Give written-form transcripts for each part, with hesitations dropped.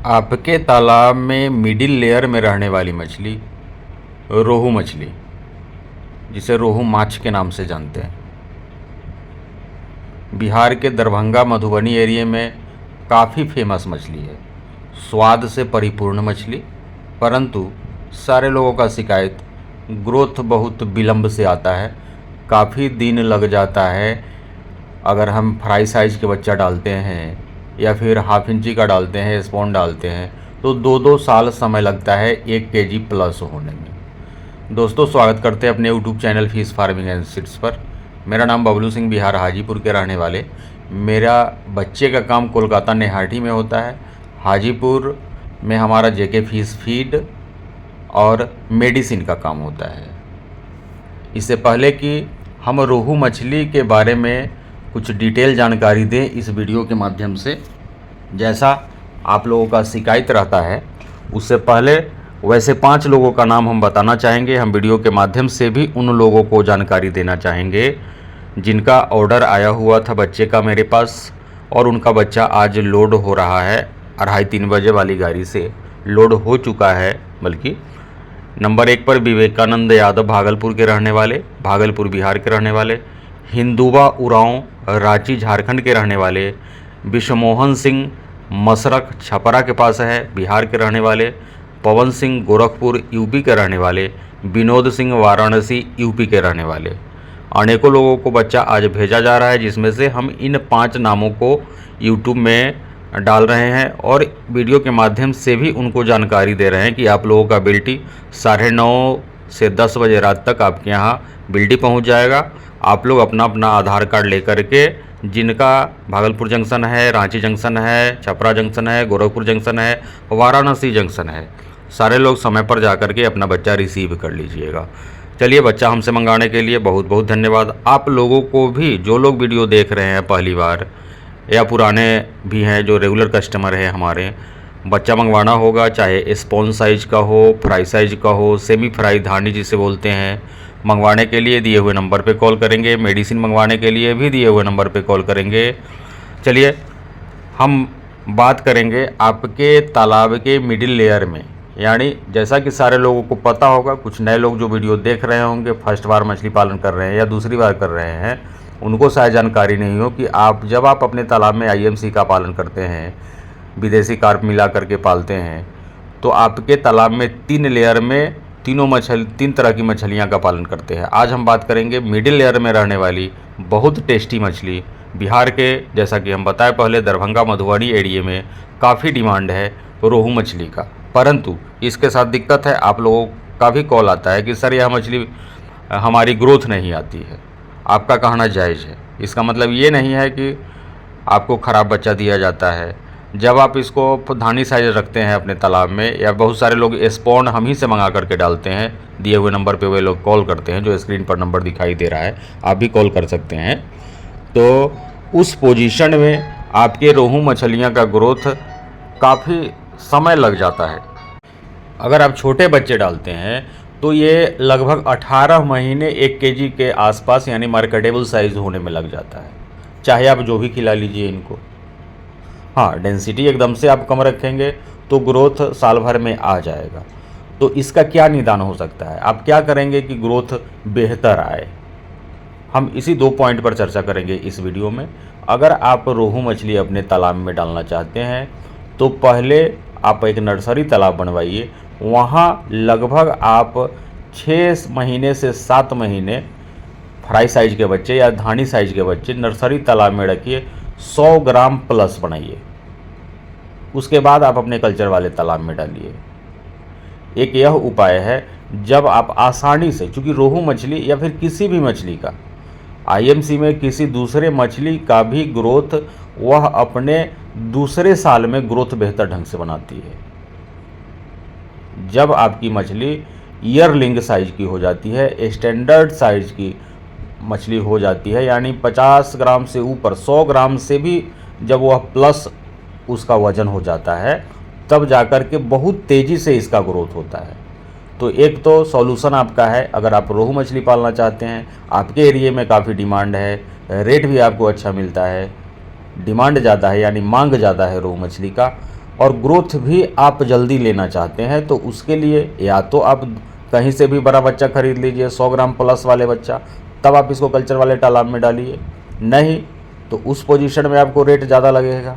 आपके तालाब में मिडिल लेयर में रहने वाली मछली रोहू मछली, जिसे रोहू माछ के नाम से जानते हैं, बिहार के दरभंगा मधुबनी एरिया में काफ़ी फेमस मछली है। स्वाद से परिपूर्ण मछली, परंतु सारे लोगों का शिकायत ग्रोथ बहुत विलंब से आता है, काफ़ी दिन लग जाता है। अगर हम फ्राई साइज़ के बच्चा डालते हैं या फिर हाफ इंची का डालते हैं, स्पॉन डालते हैं, तो 2-2 साल समय लगता है 1 केजी प्लस होने में। दोस्तों, स्वागत करते हैं अपने YouTube channel fish farming and seeds पर। मेरा नाम बबलू सिंह, बिहार हाजीपुर के रहने वाले। मेरा बच्चे का काम कोलकाता नेहाटी में होता है। हाजीपुर में हमारा जेके फिश फीड और मेडिसिन का काम होता है। इससे पहले कि हम रोहू मछली के बारे में कुछ डिटेल जानकारी दें इस वीडियो के माध्यम से, जैसा आप लोगों का शिकायत रहता है, उससे पहले वैसे 5 लोगों का नाम हम बताना चाहेंगे। हम वीडियो के माध्यम से भी उन लोगों को जानकारी देना चाहेंगे जिनका ऑर्डर आया हुआ था बच्चे का मेरे पास, और उनका बच्चा आज लोड हो रहा है। 2:30-3 बजे वाली गाड़ी से लोड हो चुका है। बल्कि नंबर 1 पर विवेकानंद यादव भागलपुर के रहने वाले, भागलपुर बिहार के रहने वाले। हिंदुबा उरांव रांची झारखंड के रहने वाले। विश्वमोहन सिंह मसरख छपरा के पास है, बिहार के रहने वाले। पवन सिंह गोरखपुर यूपी के रहने वाले। विनोद सिंह वाराणसी यूपी के रहने वाले। अनेकों लोगों को बच्चा आज भेजा जा रहा है, जिसमें से हम इन 5 नामों को यूट्यूब में डाल रहे हैं और वीडियो के माध्यम से भी उनको जानकारी दे रहे हैं कि आप लोगों का बिल्टी 9:30 से 10 बजे रात तक आपके यहाँ बिल्टी पहुँच जाएगा। आप लोग अपना अपना आधार कार्ड लेकर के, जिनका भागलपुर जंक्शन है, रांची जंक्शन है, छपरा जंक्शन है, गोरखपुर जंक्शन है, वाराणसी जंक्शन है, सारे लोग समय पर जाकर के अपना बच्चा रिसीव कर लीजिएगा। चलिए, बच्चा हमसे मंगाने के लिए बहुत बहुत धन्यवाद। आप लोगों को भी, जो लोग वीडियो देख रहे हैं पहली बार या पुराने भी हैं जो रेगुलर कस्टमर हैं हमारे, बच्चा मंगवाना होगा, चाहे स्पॉन साइज़ का हो, फ्राई साइज़ का हो, सेमी फ्राई धानी जिसे बोलते हैं, मंगवाने के लिए दिए हुए नंबर पे कॉल करेंगे। मेडिसिन मंगवाने के लिए भी दिए हुए नंबर पे कॉल करेंगे। चलिए, हम बात करेंगे आपके तालाब के मिडिल लेयर में, यानी जैसा कि सारे लोगों को पता होगा, कुछ नए लोग जो वीडियो देख रहे होंगे, फर्स्ट बार मछली पालन कर रहे हैं या दूसरी बार कर रहे हैं, उनको शायद जानकारी नहीं हो कि जब आप अपने तालाब में IMC का पालन करते हैं, विदेशी कार्प मिला करके पालते हैं, तो आपके तालाब में 3 लेयर में 3 तरह की मछलियां का पालन करते हैं। आज हम बात करेंगे मिडिल लेयर में रहने वाली बहुत टेस्टी मछली, बिहार के, जैसा कि हम बताए पहले, दरभंगा मधुबनी एरिया में काफ़ी डिमांड है रोहू मछली का। परंतु इसके साथ दिक्कत है, आप लोगों का भी कॉल आता है कि सर यह मछली हमारी ग्रोथ नहीं आती है। आपका कहना जायज़ है, इसका मतलब ये नहीं है कि आपको ख़राब बच्चा दिया जाता है। जब आप इसको धानी साइज रखते हैं अपने तालाब में, या बहुत सारे लोग स्पॉन हम ही से मंगा करके डालते हैं, दिए हुए नंबर पे वे लोग कॉल करते हैं, जो स्क्रीन पर नंबर दिखाई दे रहा है, आप भी कॉल कर सकते हैं। तो उस पोजीशन में आपके रोहू मछलियां का ग्रोथ काफ़ी समय लग जाता है। अगर आप छोटे बच्चे डालते हैं तो ये लगभग 18 महीने 1 केजी के आसपास, यानी मार्केटेबल साइज़ होने में लग जाता है, चाहे आप जो भी खिला लीजिए इनको। हाँ, डेंसिटी एकदम से आप कम रखेंगे तो ग्रोथ साल भर में आ जाएगा। तो इसका क्या निदान हो सकता है, आप क्या करेंगे कि ग्रोथ बेहतर आए? हम इसी 2 पॉइंट पर चर्चा करेंगे इस वीडियो में। अगर आप रोहू मछली अपने तालाब में डालना चाहते हैं तो पहले आप एक नर्सरी तालाब बनवाइए। वहाँ लगभग आप 6 महीने से 7 महीने फ्राई साइज़ के बच्चे या धानी साइज़ के बच्चे नर्सरी तालाब में रखिए, 100 ग्राम प्लस बनाइए। उसके बाद आप अपने कल्चर वाले तालाब में डालिए। एक यह उपाय है, जब आप आसानी से, चूँकि रोहू मछली या फिर किसी भी मछली का, IMC में किसी दूसरे मछली का भी ग्रोथ वह अपने दूसरे साल में ग्रोथ बेहतर ढंग से बनाती है। जब आपकी मछली ईयरलिंग साइज की हो जाती है, स्टैंडर्ड साइज की मछली हो जाती है, यानी 50 ग्राम से ऊपर, 100 ग्राम से भी जब वह प्लस उसका वज़न हो जाता है, तब जाकर के बहुत तेज़ी से इसका ग्रोथ होता है। तो एक तो सॉल्यूशन आपका है, अगर आप रोहू मछली पालना चाहते हैं, आपके एरिया में काफ़ी डिमांड है, रेट भी आपको अच्छा मिलता है, डिमांड ज़्यादा है यानी मांग ज़्यादा है रोहू मछली का, और ग्रोथ भी आप जल्दी लेना चाहते हैं तो उसके लिए या तो आप कहीं से भी बड़ा बच्चा खरीद लीजिए 100 ग्राम प्लस वाले बच्चा, तब आप इसको कल्चर वाले तालाब में डालिए। नहीं तो उस पोजीशन में आपको रेट ज़्यादा लगेगा,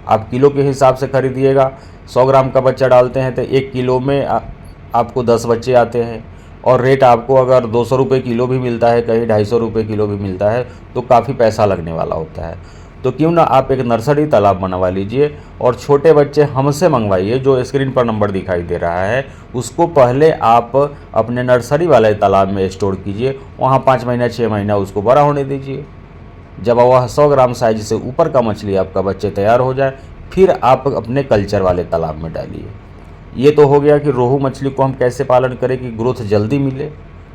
आप किलो के हिसाब से खरीदिएगा। 100 ग्राम का बच्चा डालते हैं तो 1 किलो में आपको 10 बच्चे आते हैं, और रेट आपको अगर 200 रुपये किलो भी मिलता है, कहीं 250 रुपये किलो भी मिलता है, तो काफ़ी पैसा लगने वाला होता है। तो क्यों ना आप एक नर्सरी तालाब बनवा लीजिए और छोटे बच्चे हमसे मंगवाइए, जो स्क्रीन पर नंबर दिखाई दे रहा है उसको पहले आप अपने नर्सरी वाले तालाब में स्टोर कीजिए, वहाँ 5 महीना 6 महीना उसको बड़ा होने दीजिए। जब वह 100 ग्राम साइज से ऊपर का मछली आपका बच्चे तैयार हो जाए, फिर आप अपने कल्चर वाले तालाब में डालिए। ये तो हो गया कि रोहू मछली को हम कैसे पालन करें कि ग्रोथ जल्दी मिले।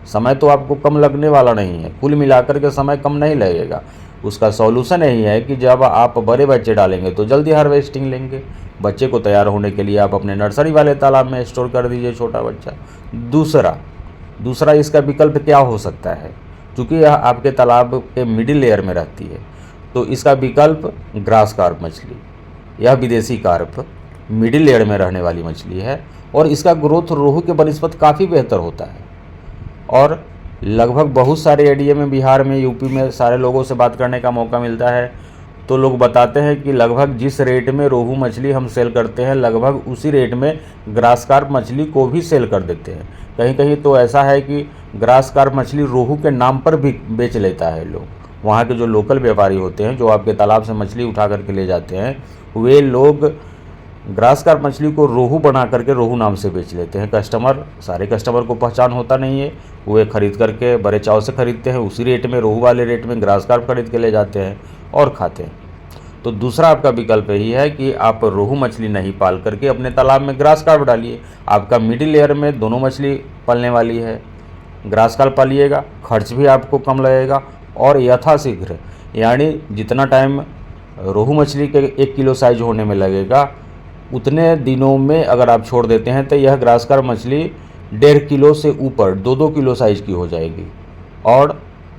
समय तो आपको कम लगने वाला नहीं है, कुल मिलाकर के समय कम नहीं लगेगा। उसका सॉल्यूशन यही है कि जब आप बड़े बच्चे डालेंगे तो जल्दी हार्वेस्टिंग लेंगे। बच्चे को तैयार होने के लिए आप अपने नर्सरी वाले तालाब में स्टोर कर दीजिए छोटा बच्चा। दूसरा इसका विकल्प क्या हो सकता है, क्योंकि यह आपके तालाब के मिडिल लेयर में रहती है, तो इसका विकल्प ग्रास कार्प मछली, यह विदेशी कार्प मिडिल लेयर में रहने वाली मछली है और इसका ग्रोथ रोहू के बनिस्पत काफ़ी बेहतर होता है। और लगभग बहुत सारे एरिया में, बिहार में, यूपी में सारे लोगों से बात करने का मौका मिलता है, तो लोग बताते हैं कि लगभग जिस रेट में रोहू मछली हम सेल करते हैं, लगभग उसी रेट में ग्रास कार्प मछली को भी सेल कर देते हैं। कहीं कहीं तो ऐसा है कि ग्रास कार्प मछली रोहू के नाम पर भी बेच लेता है लोग। वहाँ के जो लोकल व्यापारी होते हैं, जो आपके तालाब से मछली उठा करके ले जाते हैं, वे लोग ग्रास कार्प मछली को रोहू बना करके रोहू नाम से बेच लेते हैं। सारे कस्टमर को पहचान होता नहीं है, वे खरीद करके बड़े चाव से खरीदते हैं, उसी रेट में, रोहू वाले रेट में ग्रास कार्प खरीद के ले जाते हैं और खाते हैं। तो दूसरा आपका विकल्प यही है कि आप रोहू मछली नहीं पाल करके अपने तालाब में ग्रास कार्प डालिए। आपका मिडिल लेयर में दोनों मछली पलने वाली है, ग्रास कार्प पालिएगा, खर्च भी आपको कम लगेगा और यथाशीघ्र, यानी जितना टाइम रोहू मछली के 1 किलो साइज होने में लगेगा, उतने दिनों में अगर आप छोड़ देते हैं तो यह ग्रास कार्प मछली 1.5 किलो से ऊपर 2-2 किलो साइज़ की हो जाएगी। और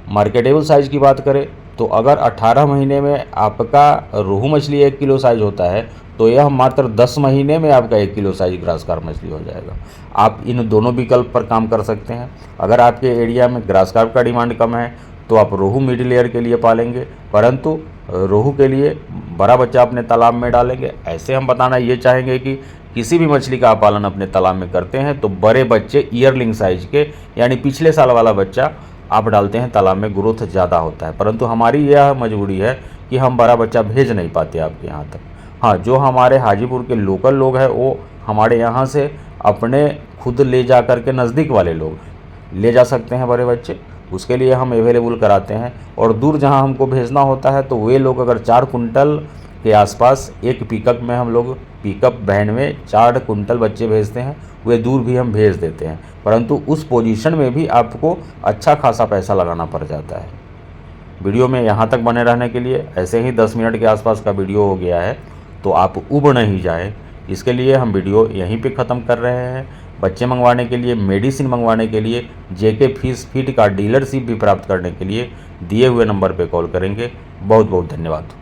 मार्केटेबल साइज़ की बात करें तो अगर 18 महीने में आपका रोहू मछली 1 किलो साइज़ होता है, तो यह मात्र 10 महीने में आपका 1 किलो साइज ग्रास कार्प मछली हो जाएगा। आप इन दोनों विकल्प पर काम कर सकते हैं। अगर आपके एरिया में ग्रास कार्प का डिमांड कम है तो आप रोहू मिडिल लेयर के लिए पालेंगे, परंतु रोहू के लिए बड़ा बच्चा अपने तालाब में डालेंगे। ऐसे हम बताना ये चाहेंगे कि किसी भी मछली का आप पालन अपने तालाब में करते हैं तो बड़े बच्चे ईयरलिंग साइज के, यानी पिछले साल वाला बच्चा आप डालते हैं तालाब में, ग्रोथ ज़्यादा होता है। परंतु हमारी यह मजबूरी है कि हम बड़ा बच्चा भेज नहीं पाते आपके यहाँ तक। हाँ, जो हमारे हाजीपुर के लोकल लोग हैं वो हमारे यहाँ से अपने खुद ले जा कर के, नज़दीक वाले लोग ले जा सकते हैं बड़े बच्चे, उसके लिए हम अवेलेबल कराते हैं। और दूर जहाँ हमको भेजना होता है तो वे लोग अगर 4 कुंटल के आसपास एक पिकअप में, हम लोग पिकअप वैन में 4 कुंटल बच्चे भेजते हैं, वे दूर भी हम भेज देते हैं। परंतु उस पोजीशन में भी आपको अच्छा खासा पैसा लगाना पड़ जाता है। वीडियो में यहाँ तक बने रहने के लिए, ऐसे ही 10 मिनट के आसपास का वीडियो हो गया है तो आप उब नहीं जाए, इसके लिए हम वीडियो यहीं पे ख़त्म कर रहे हैं। बच्चे मंगवाने के लिए, मेडिसिन मंगवाने के लिए, जेके फिश फीड का डीलरशिप भी प्राप्त करने के लिए दिए हुए नंबर पर कॉल करेंगे। बहुत बहुत धन्यवाद।